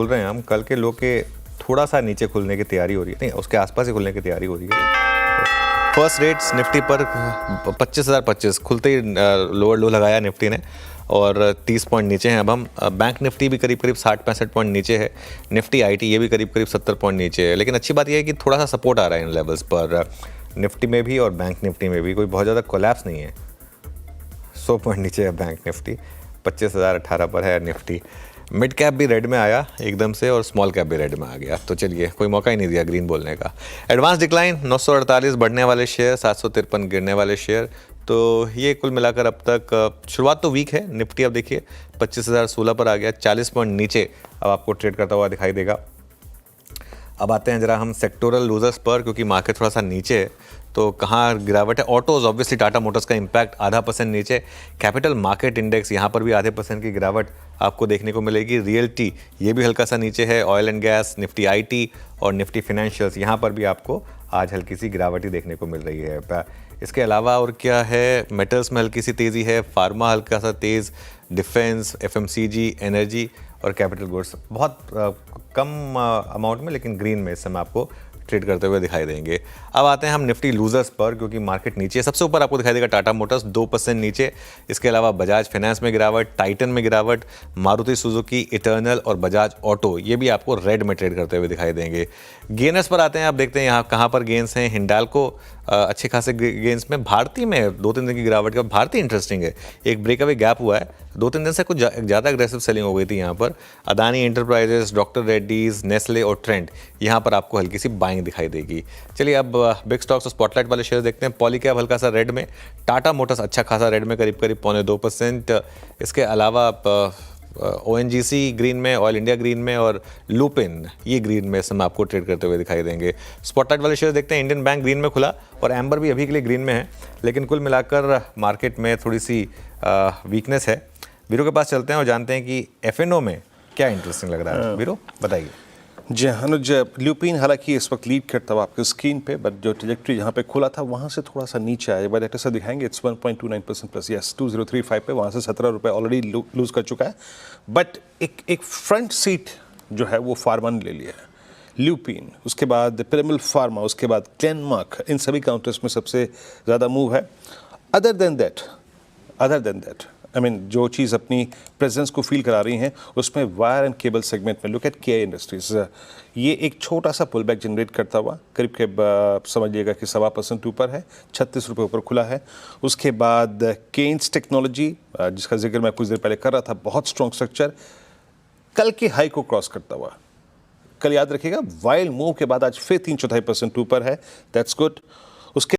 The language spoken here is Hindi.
बोल रहे हैं हम कल के लो के थोड़ा सा नीचे खुलने की तैयारी हो रही है, नहीं उसके आसपास ही खुलने की तैयारी हो रही है। फर्स्ट रेट्स निफ्टी पर 25,025 खुलते ही लोअर लो लगाया निफ्टी ने और 30 पॉइंट नीचे हैं। अब हम बैंक निफ्टी भी करीब 60-65 पॉइंट नीचे है। निफ्टी आईटी ये भी करीब 70 पॉइंट नीचे है। लेकिन अच्छी बात यह है कि थोड़ा सा सपोर्ट आ रहा है इन लेवल्स पर, निफ्टी में भी और बैंक निफ्टी में भी कोई बहुत ज़्यादा कोलैप्स नहीं है। 100 पॉइंट नीचे है बैंक निफ्टी, 25,018 पर है निफ्टी। मिड कैप भी रेड में आया एकदम से और स्मॉल कैप भी रेड में आ गया, तो चलिए कोई मौका ही नहीं दिया ग्रीन बोलने का। एडवांस डिक्लाइन 948 बढ़ने वाले शेयर, 753 गिरने वाले शेयर। तो ये कुल मिलाकर अब तक शुरुआत तो वीक है। निफ्टी अब देखिए 25,016 पर आ गया, 40 पॉइंट नीचे अब आपको ट्रेड करता हुआ दिखाई देगा। अब आते हैं जरा हम सेक्टोरल लूजर्स पर, क्योंकि मार्केट थोड़ा सा नीचे है तो कहाँ गिरावट है। ऑटोज ऑब्वियसली टाटा मोटर्स का इम्पैक्ट ½ % नीचे। कैपिटल मार्केट इंडेक्स यहाँ पर भी ½% की गिरावट आपको देखने को मिलेगी। रियल्टी ये भी हल्का सा नीचे है। Oil and gas, Nifty IT और निफ्टी फाइनेंशियल्स यहाँ पर भी आपको आज हल्की सी गिरावट ही देखने को मिल रही है। इसके अलावा और क्या है, मेटल्स में हल्की सी तेज़ी है, फार्मा हल्का सा तेज़, डिफेंस, एफएमसीजी, एनर्जी और कैपिटल गुड्स बहुत कम अमाउंट में लेकिन ग्रीन में इस समय आपको ट्रेड करते हुए दिखाई देंगे। अब आते हैं हम निफ्टी लूजर्स पर, क्योंकि मार्केट नीचे। सबसे ऊपर आपको दिखाई देगा टाटा मोटर्स 2% नीचे। इसके अलावा बजाज फाइनेंस में गिरावट, टाइटन में गिरावट, मारुति सुजुकी, इटर्नल और बजाज ऑटो ये भी आपको रेड में ट्रेड करते हुए दिखाई देंगे। गेनर्स पर आते हैं, आप देखते हैं यहाँ कहाँ पर गेंस हैं। हिंडाल्को अच्छे खासे गेंस में। भारती में 2-3 दिन की गिरावट का, भारती इंटरेस्टिंग है, एक ब्रेकअवे गैप हुआ है। 2-3 दिन से कुछ ज़्यादा अग्रेसिव सेलिंग हो गई थी यहाँ पर। Adani enterprises, doctor Reddy's, Nestle और ट्रेंड यहाँ पर आपको हल्की सी बाइंग दिखाई देगी। चलिए अब बिग स्टॉक्स और स्पॉटलाइट वाले शेयर देखते हैं। पॉलीकैब हल्का सा रेड में, टाटा मोटर्स अच्छा खासा रेड में, करीब 0.25%। इसके अलावा ओएनजीसी ग्रीन में, ऑयल इंडिया ग्रीन में और लुपिन ये ग्रीन में समय आपको ट्रेड करते हुए दिखाई देंगे। स्पॉटलाइट वाले शेयर देखते हैं। इंडियन बैंक ग्रीन में खुला और एम्बर भी अभी के लिए ग्रीन में है, लेकिन कुल मिलाकर मार्केट में थोड़ी सी वीकनेस है। वीरो के पास चलते हैं और जानते हैं कि एफएनओ में क्या इंटरेस्टिंग लग रहा है। वीरो बताइए। जी अनुज, ल्यूपिन हालांकि इस वक्त लीड करता हुआ आपके स्क्रीन पे, बट जो ट्रैजेक्टरी जहाँ पे खुला था वहाँ से थोड़ा सा नीचे आया। एक बार डेटा से दिखाएंगे। इट्स 1.29% प्लस, यस 2035 पे, वहाँ से 17 रुपये ऑलरेडी लूज कर चुका है। बट एक फ्रंट सीट जो है वो फार्मा ने ले लिया है। ल्यूपिन, उसके बाद पिरामिल फार्मा, उसके बाद ग्लेनमार्क, इन सभी काउंटर्स में सबसे ज़्यादा मूव है। Other than that I mean जो चीज़ अपनी प्रेजेंस को फील करा रही हैं उसमें वायर एंड केबल सेगमेंट में लुक एट केआई इंडस्ट्रीज, ये एक छोटा सा पुल बैक जनरेट करता हुआ करीब समझिएगा कि 1.25% ऊपर है, 36 रुपये ऊपर खुला है। उसके बाद केन्स टेक्नोलॉजी जिसका जिक्र मैं कुछ देर पहले कर रहा था, बहुत स्ट्रॉन्ग स्ट्रक्चर, कल के हाई को क्रॉस करता हुआ, कल याद रखिएगा वाइल्ड मूव के बाद आज फिर 3/4% ऊपर है। That's good. उसके